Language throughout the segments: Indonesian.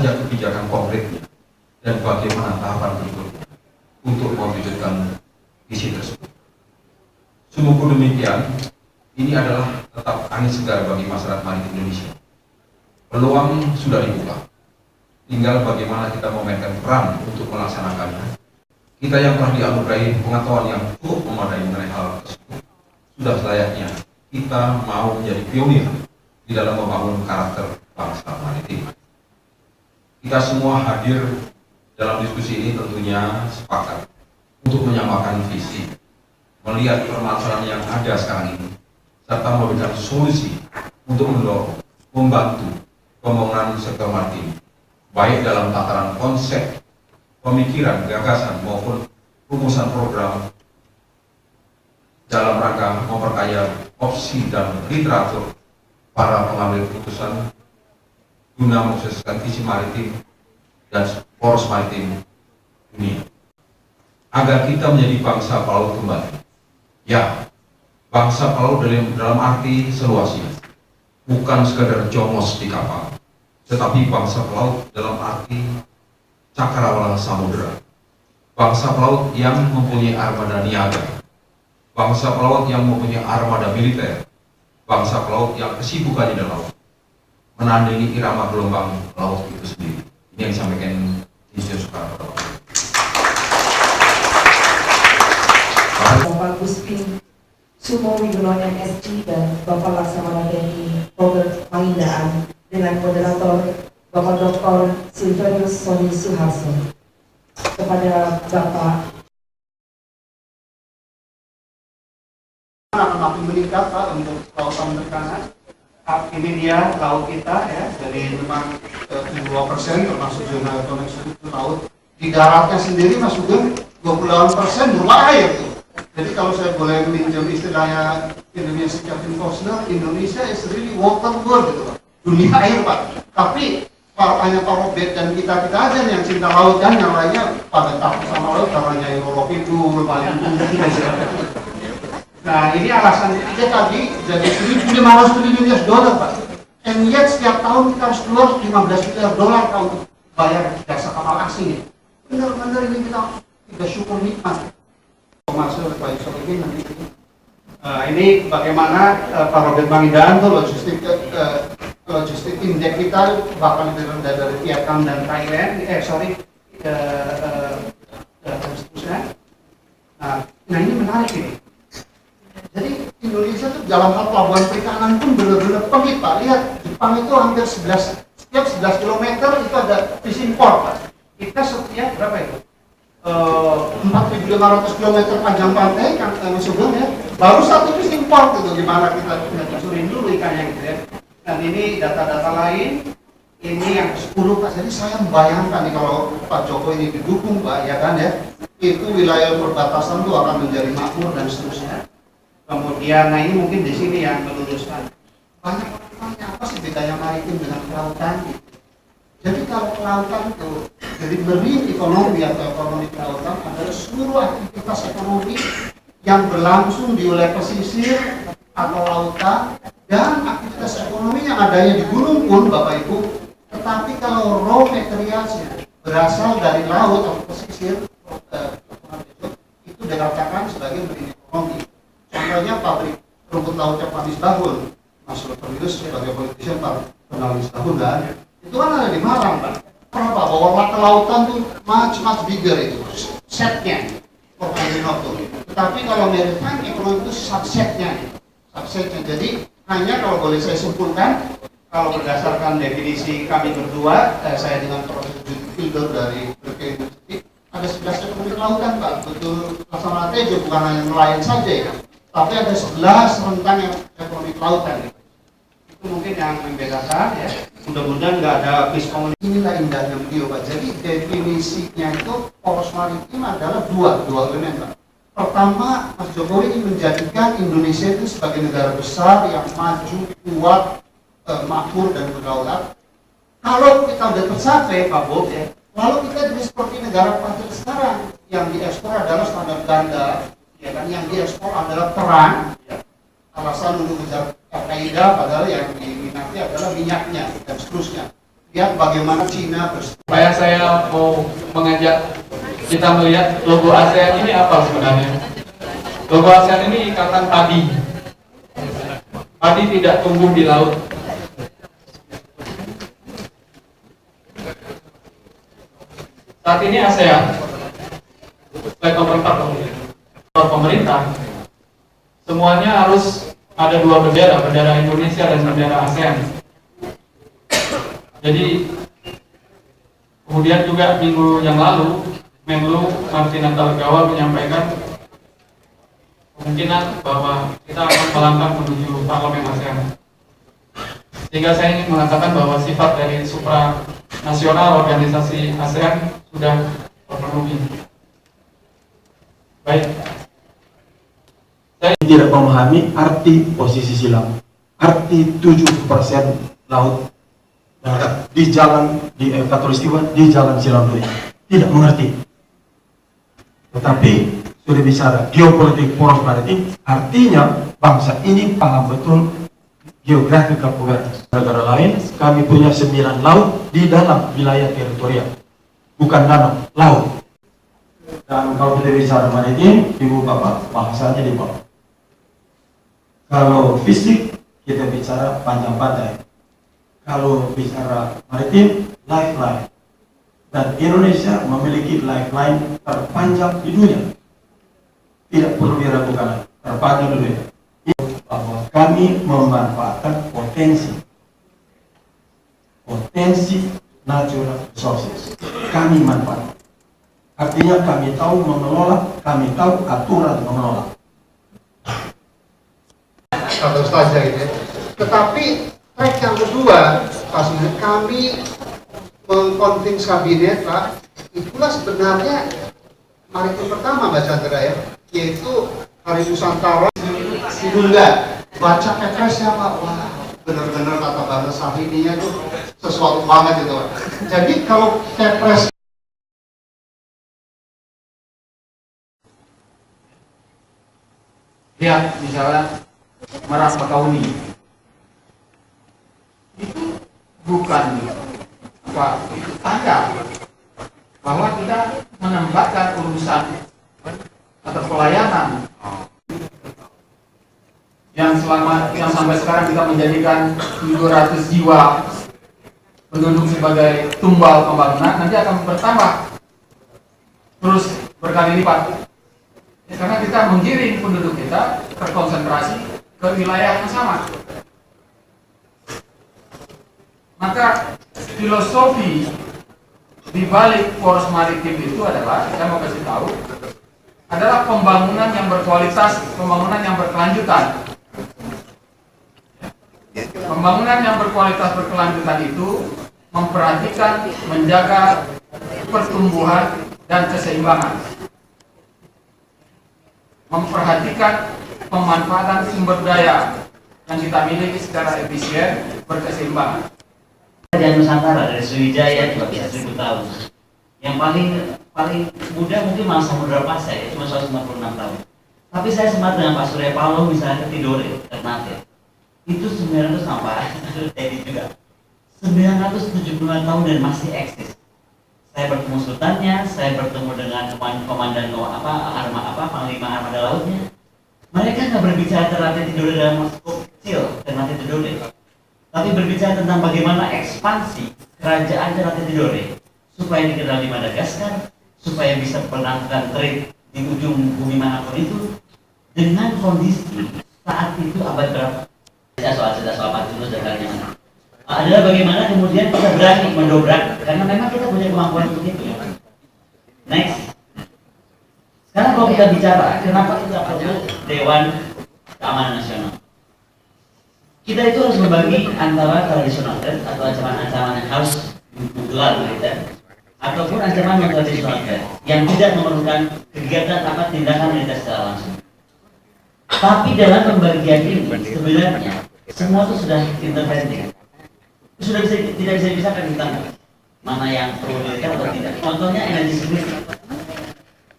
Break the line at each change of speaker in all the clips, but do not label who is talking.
saja kebijakan konkretnya dan bagaimana tahapan berikutnya untuk mewujudkan visi tersebut. Sungguh demikian, ini adalah tetap angin segar bagi masyarakat maritim Indonesia. Peluang sudah dibuka, tinggal bagaimana kita memainkan peran untuk melaksanakannya. Kita yang telah dianugerahi pengetahuan yang cukup memadai mengenai hal tersebut, sudah selayaknya kita mau menjadi pionir di dalam membangun karakter bangsa maritim. Kita semua hadir dalam diskusi ini tentunya sepakat untuk menyamakan visi, melihat permasalahan yang ada sekarang ini, serta memberikan solusi untuk mendorong, membantu pembangunan sektor maritim, baik dalam tataran konsep, pemikiran, gagasan maupun rumusan program dalam rangka memperkaya opsi dan literatur para pengambil keputusan guna mensukseskan visi maritim dan poros maritim dunia, agar kita menjadi bangsa pelaut kembali. Ya, bangsa pelaut dalam arti seluasnya, bukan sekadar jomos di kapal, tetapi bangsa pelaut dalam arti cakrawala samudera, bangsa pelaut yang mempunyai armada niaga, bangsa pelaut yang mempunyai armada militer, bangsa pelaut yang kesibukannya di laut, menandingi irama gelombang laut itu sendiri. Ini yang disampaikan Insinyur Soekarno.
Bapak Guspin Sumo Wigono MSc dan Bapak Laksamana TNI Robert Pangindaan dengan moderator Bapak Dr. Silvanus Soni Suharso. Kepada Bapak,
akan makin meningkat Pak untuk lautan perikanan. Ini dia laut kita ya, dari memang 72% termasuk zona ekonomi laut. Di daratnya sendiri Mas Sugeng 28% berupa air tuh. Jadi kalau saya boleh meminjam istilahnya Indonesia Kevin Costner, Indonesia is really water world gitu Pak. Dunia air Pak. Tapi hanya Pak Robert dan kita aja nih yang cinta laut, dan yang lainnya pada takut sama laut karena Nyai Roro Kidul paling tinggi. Nah ini alasan kita tadi jadi 1.500 triliun US dollar Pak. And yet setiap tahun kita harus keluar 15 miliar dolar untuk bayar jasa kapal asing ini. Benar-benar ini kita syukur nikmat. Masuk Pak Yusuf ini nanti. Ini bagaimana Pak Robert Pangindaan tuh logistik indeks kita bahkan lebih rendah dari Vietnam dan Thailand. Nah ini menarik ini. Jadi Indonesia tuh dalam hal pelabuhan perikanan pun benar-benar pelit Pak. Lihat Jepang itu hampir 11 km itu ada fishing port Pak. Kita setiap berapa itu? 4.500 km panjang pantai kan Sugeng ya. Baru satu fishing port itu gimana kita cucurin dulu ikannya gitu ya. Dan ini data-data lain. Ini yang 10 Pak. Jadi saya membayangkan nih kalau Pak Jokowi ini didukung Pak ya kan ya. Itu wilayah perbatasan itu akan menjadi makmur dan seterusnya. Kemudian, nah ini mungkin di sini yang meluruskan. Banyak orang tanya apa sih bedanya maritim dengan kelautan? Jadi kalau kelautan itu, jadi marine ekonomi atau ekonomi kelautan adalah seluruh aktivitas ekonomi yang berlangsung di wilayah pesisir atau lautan, dan aktivitas ekonomi yang adanya di gunung pun Bapak Ibu. Tetapi kalau raw materialsnya berasal dari laut atau pesisir, itu dikatakan sebagai marine ekonomi. Contohnya pabrik rumput lautnya Pak Misbahun, Mas Lutfius sebagai politician Pak Misbahun kan, itu kan ada di Malang Pak. Kenapa? Bahwa kelautan itu much bigger itu setnya, Portfolio itu. Tetapi kalau maritime ekonomi itu subsetnya. Jadi hanya kalau boleh saya simpulkan, kalau berdasarkan definisi kami berdua, saya dengan Profesor Judy Fielder dari Berkeley University, ada 11 ekonomi kelautan Pak. Betul Laksamana Tejo, bukan hanya nelayan saja ya. Tapi ada 11 rentang yang ekonomi kelautan. Itu mungkin yang membedakan ya. Mudah-mudahan nggak ada miskomunikasi. Inilah indahnya beliau Pak. Jadi definisinya itu poros maritim adalah dua elemen Pak. Pertama, Mas Jokowi ingin menjadikan Indonesia itu sebagai negara besar yang maju, kuat, makmur dan berdaulat. Kalau kita udah tercapai Pak Bob ya, lalu kita jadi seperti negara Patriot sekarang yang diekspor adalah standar ganda. Ya kan, yang diekspor adalah perang ya. Alasan untuk mengejar Al-Qaeda, padahal yang diminati adalah minyaknya dan seterusnya. lihat bagaimana Cina
Supaya saya mau mengajak kita melihat logo ASEAN ini apa sebenarnya. Logo ASEAN ini ikatan padi. Padi tidak tumbuh di laut. Saat ini ASEAN, slide nomor 4, pemerintah, semuanya harus ada dua bendera, bendera Indonesia dan bendera ASEAN. Jadi kemudian juga minggu yang lalu Menlu Martina Talgawa menyampaikan kemungkinan bahwa kita akan melangkah menuju parlemen ASEAN. Sehingga saya ingin mengatakan bahwa sifat dari supranasional organisasi ASEAN sudah terpenuhi. Baik.
Saya tidak memahami arti posisi silam, arti 7% laut di jalan di Katulistiwa di jalan Silam Doi. Tidak mengerti. Tetapi sudah bicara geopolitik poros maritim, artinya bangsa ini paham betul geografi awareness. Negara lain kami punya 9 laut di dalam wilayah teritorial, bukan danau, laut. Dan kalau kita bicara maritim, ibu bapak bahasanya di bawah. Kalau fisik kita bicara panjang pantai. Kalau bicara maritim, lifeline. Dan Indonesia memiliki lifeline terpanjang di dunia. Tidak perlu diragukan, terpanjang di dunia. Bahwa kami memanfaatkan potensi natural resources. Kami manfaatkan. Artinya kami tahu mengelola, kami tahu aturan mengelola.
atau saja gitu ya. Tetapi track yang kedua, pastinya kami mengkonvince kabinet Pak, itulah sebenarnya maritim pertama Mbak Chandra ya, yaitu Hari Nusantara Sinunda. Baca Pepresnya Pak, wah benar-benar kata Bang Sahininya tuh sesuatu banget gitu Pak. Jadi kalau Kepres
lihat misalnya Merak Bakauni itu bukan itu tanda bahwa kita menempatkan urusan atau pelayanan yang sampai sekarang kita menjadikan 700 jiwa penduduk sebagai tumbal pembangunan, nanti akan bertambah terus berkali lipat. Karena kita menggiring penduduk kita terkonsentrasi ke wilayah yang sama. Maka filosofi di balik poros maritim itu adalah, saya mau kasih tahu, adalah pembangunan yang berkualitas, pembangunan yang berkelanjutan. Pembangunan yang berkualitas berkelanjutan itu memperhatikan, menjaga pertumbuhan dan keseimbangan. Memperhatikan pemanfaatan sumber daya yang kita miliki secara efisien, berkeseimbangan.
Dari Nusantara, dari Sriwijaya juga bisa 1000 tahun. Yang paling muda mungkin malah Samudra Pasai, ya, cuma 156 tahun. Tapi saya sempat dengan Pak Surya Paloh misalnya ke Tidore, Ternate. Itu 900 sampai jadi juga 975 tahun dan masih eksis. Saya bertemu sultannya, saya bertemu dengan komandan panglima armada lautnya. Mereka nggak berbicara Ternate Tidore dalam skop kecil, Ternate Tidore, tapi berbicara tentang bagaimana ekspansi kerajaan Ternate Tidore supaya dikenal di Madagaskar, supaya bisa melakukan trade di ujung bumi manapun itu, dengan kondisi saat itu abad berapa? Soal Patulus dan lain-lain. Adalah bagaimana kemudian kita berani mendobrak karena memang kita punya kemampuan untuk itu. Next. Sekarang kalau kita bicara kenapa kita perlu Dewan Keamanan Nasional, kita itu harus membagi antara tradisional threat atau ancaman-ancaman yang harus digelar militer ataupun ancaman non tradisional threat yang tidak memerlukan kegiatan tindakan militer secara langsung. Tapi dalam pembagian ini sebenarnya semua itu sudah intervensi. Sudah tidak bisa dipisahkan tentang mana yang perlu militer atau tidak. Contohnya energy security.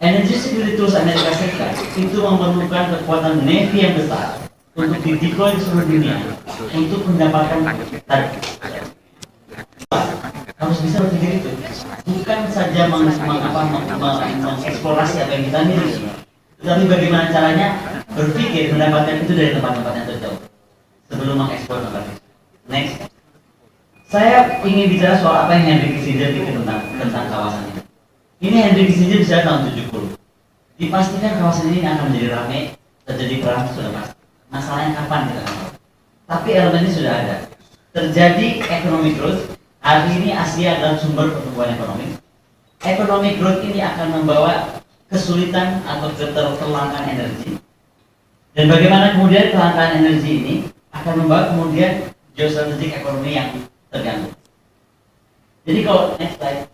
Energy security tools Amerika Serikat itu memerlukan kekuatan navy yang besar untuk dideploy di seluruh dunia untuk mendapatkan bisa berpikir itu, bukan saja mengeksplorasi apa yang kita miliki, tetapi bagaimana caranya berpikir mendapatkan itu dari tempat-tempat yang terjauh sebelum mengeksplor tempat itu. Next, saya ingin bicara soal apa yang Henry Kissinger pikir tentang kawasan ini. Ini Henry Kissinger bicara tahun 70. Dipastikan kawasan ini akan menjadi ramai, terjadi perang sudah pasti. Masalahnya kapan kita tahu. Tapi elemennya sudah ada. Terjadi economic growth. Hari ini Asia adalah sumber pertumbuhan ekonomi. Economic growth ini akan membawa kesulitan atau keterlangkaan energi. Dan bagaimana kemudian kelangkaan energi ini akan membawa kemudian geostrategic ekonomi yang terganggu. Jadi kalau next slide.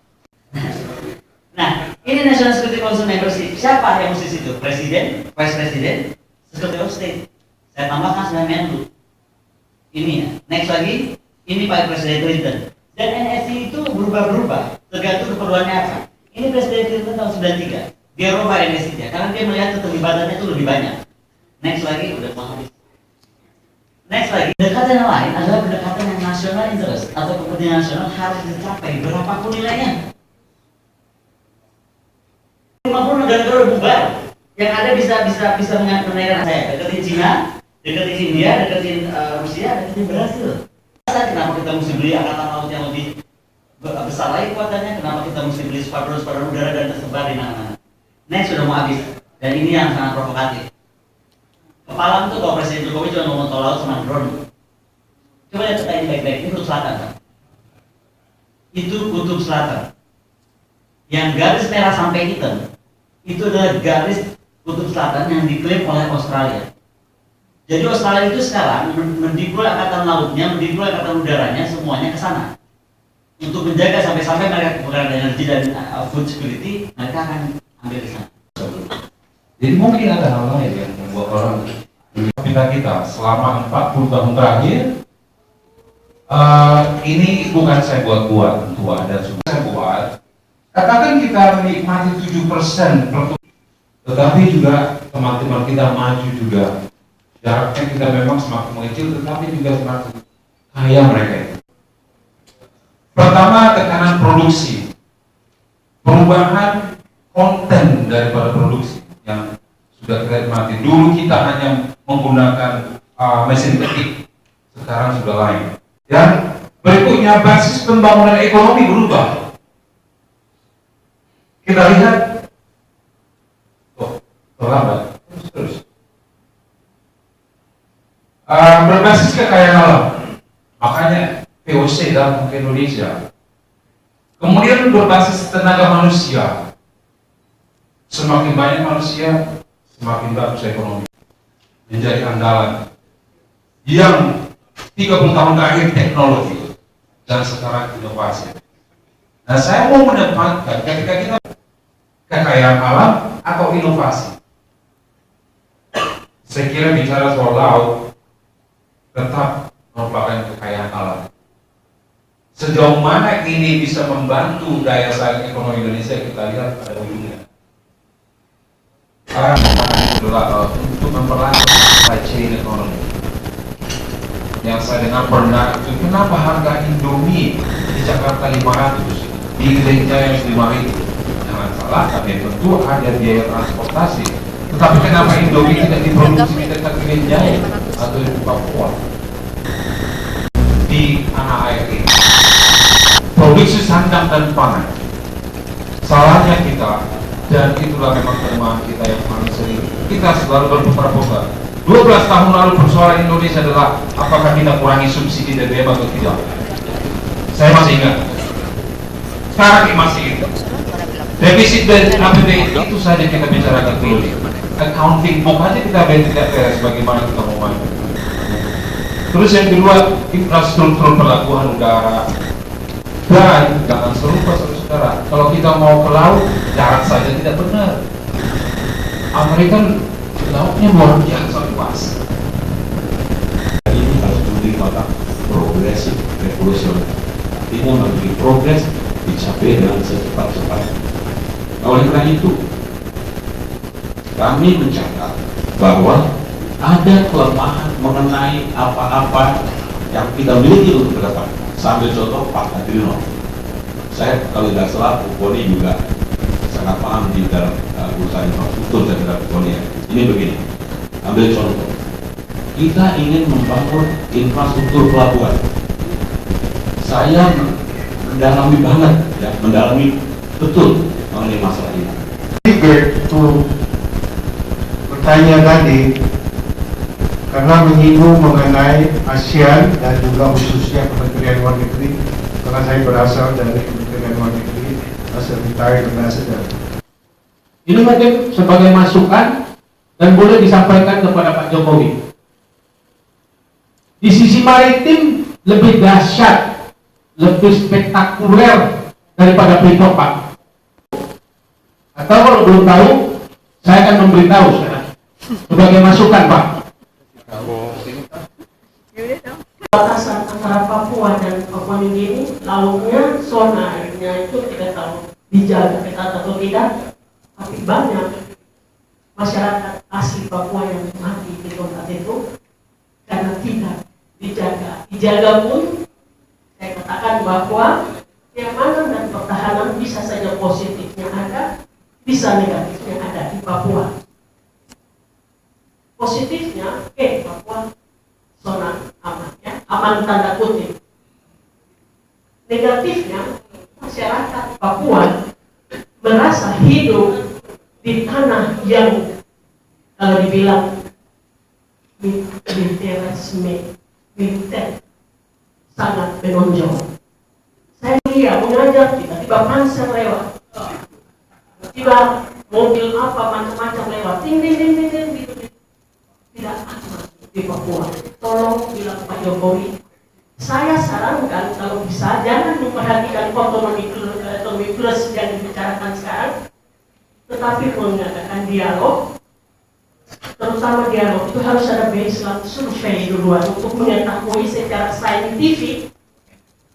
Nah, ini National Security Council membership. Siapa yang mesti situ? Presiden, Vice President, Secretary of State. Saya tambahkan sebenarnya Menlu. Ini ya. Next lagi, ini Pak Presiden Clinton. Dan NSC itu berubah-berubah, tergantung keperluannya apa. Ini Presiden Clinton tahun 93. Dia rubah NSC-nya, karena dia melihat keterlibatannya itu lebih banyak. Next lagi, udah mau habis. Next lagi, pendekatan yang lain adalah pendekatan yang national interest atau kepentingan nasional harus dicapai berapapun nilainya. 50 negara bubar, yang ada bisa menaikkan saya. Deketin Cina, deketin India, deketin Rusia, deketin Brasil. Kenapa kita mesti beli angkatan laut yang lebih besar lagi kuatannya? Kenapa kita mesti beli skadron udara dan tersebar di mana-mana? Next, sudah mau habis, dan ini yang sangat provokatif. Kepala itu kalau Presiden Jokowi cuma ngomong tol laut sama drone. Coba lihat peta ini baik-baik, ini kutub selatan kan? Itu kutub selatan. Yang garis merah sampai hitam, itu adalah garis kutub selatan yang diklaim oleh Australia. Jadi Australia itu sekarang mendeploy angkatan lautnya, mendeploy angkatan udaranya, semuanya ke sana. Untuk menjaga sampai-sampai mereka kekurangan energi dan food security, mereka akan ambil ke sana.
Jadi mungkin ada hal lain yang membuat orang kita selama 40 tahun terakhir ini bukan saya buat-buat, tentu ada saya buat. Katakan kita menikmati 7% tetapi juga teman-teman kita maju juga. Jaraknya kita memang semakin mengecil, tetapi juga semakin kaya mereka itu. Pertama, tekanan produksi, perubahan konten daripada produksi yang sudah kita nikmati. Dulu kita hanya menggunakan mesin ketik, sekarang sudah lain. Dan berikutnya, basis pembangunan ekonomi berubah. Kita lihat, terlambat, terus. Berbasis kekayaan alam, makanya VOC datang ke Indonesia. Kemudian berbasis tenaga manusia, semakin banyak manusia, semakin bagus ekonomi, menjadi andalan. Yang 30 tahun terakhir teknologi dan sekarang inovasi. Nah, saya mau menempatkan ketika kita kekayaan alam atau inovasi. Saya kira bicara soal laut tetap merupakan kekayaan alam. Sejauh mana ini bisa membantu daya saing ekonomi Indonesia, kita lihat pada ujungnya. Adalah untuk memperlancar supply chain ekonomi. Yang saya dengar pernah itu, kenapa harga Indomie di Jakarta 500, di Jaya 5.000? Jangan salah, tapi tentu ada biaya transportasi. Tetapi kenapa Indomie tidak diproduksi di dekat Jaya atau di Papua? Di tanah air ini produksi sandang dan pangan. Salahnya kita, dan itulah memang kelemahan kita yang paling sering. Kita selalu berputar-putar. 12 tahun lalu persoalan Indonesia adalah apakah kita kurangi subsidi BBM atau tidak. Saya masih ingat. Sekarang ini masih itu. Defisit dari APBN itu saja kita bicarakan dulu. Accounting book aja kita tidak beres bagaimana kita mau maju. Terus yang kedua, infrastruktur pelabuhan udara. Dan jangan serupa saudara, kalau kita mau ke laut, jarak saja tidak benar. Amerika lautnya luar biasa luas.
Ini harus diberi kata progresif revolution. Tapi mau memberi progres dicapai dengan secepat-cepatnya. Oleh karena itu, kami mencatat bahwa ada kelemahan mengenai apa-apa yang kita miliki untuk ke depan. Sambil contoh Pak Hadrino. Saya kalau tidak salah, Puponi juga sangat paham di dalam urusan infrastruktur dan dalam Puponi. Ini begini, ambil contoh. Kita ingin membangun infrastruktur pelabuhan. Saya mendalami banget, ya, mendalami betul mengenai masalah ini.
Itu bertanya tadi karena menyinggung mengenai ASEAN dan juga khususnya Kementerian Luar Negeri, karena saya berasal dari Kementerian Luar Negeri, asal retired ambassador.
Ini mungkin sebagai masukan dan boleh disampaikan kepada Pak Jokowi. Di sisi maritim lebih dahsyat, lebih spektakuler daripada Pritok, Pak. Atau kalau belum tahu, saya akan memberitahu sekarang sebagai masukan, Pak.
Batasan antara Papua dan Papua Nugini, lautnya, zona airnya itu tidak tahu dijaga ketat atau tidak, tapi banyak masyarakat asli Papua yang mati di tempat itu karena tidak dijaga pun. Saya katakan bahwa keamanan dan pertahanan bisa saja positifnya ada, bisa negatifnya ada di Papua. Positifnya, Papua zona aman, ya, aman tanda kutip. Negatifnya, masyarakat Papua merasa hidup di tanah yang kalau dibilang militer sangat menonjol. Saya lihat mengajar tiba-tiba panser lewat, tiba mobil apa macam-macam lewat, ting gitu. Tidak aman di Papua. Tolong bilang Pak Jokowi, saya sarankan kalau bisa jangan memperhatikan otonomi plus yang dibicarakan sekarang, tetapi mengadakan dialog. Terutama dialog itu harus ada baseline survei duluan untuk mengetahui secara saintifik.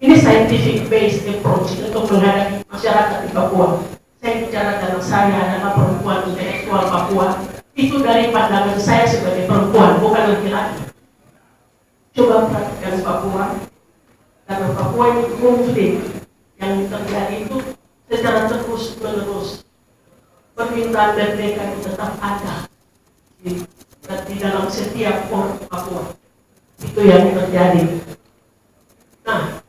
Ini scientific based approach untuk menghadapi masyarakat di Papua. Saya bicara karena saya adalah perempuan intelektual Papua. Itu dari pandangan saya sebagai perempuan, bukan laki-laki. Coba perhatikan Papua, karena Papua ini konflik yang terjadi itu secara terus-menerus. Permintaan merdeka itu tetap ada di dalam setiap orang Papua. Itu yang terjadi. Nah,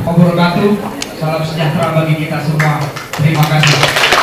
Wabarakatuh, salam sejahtera bagi kita semua. Terima kasih.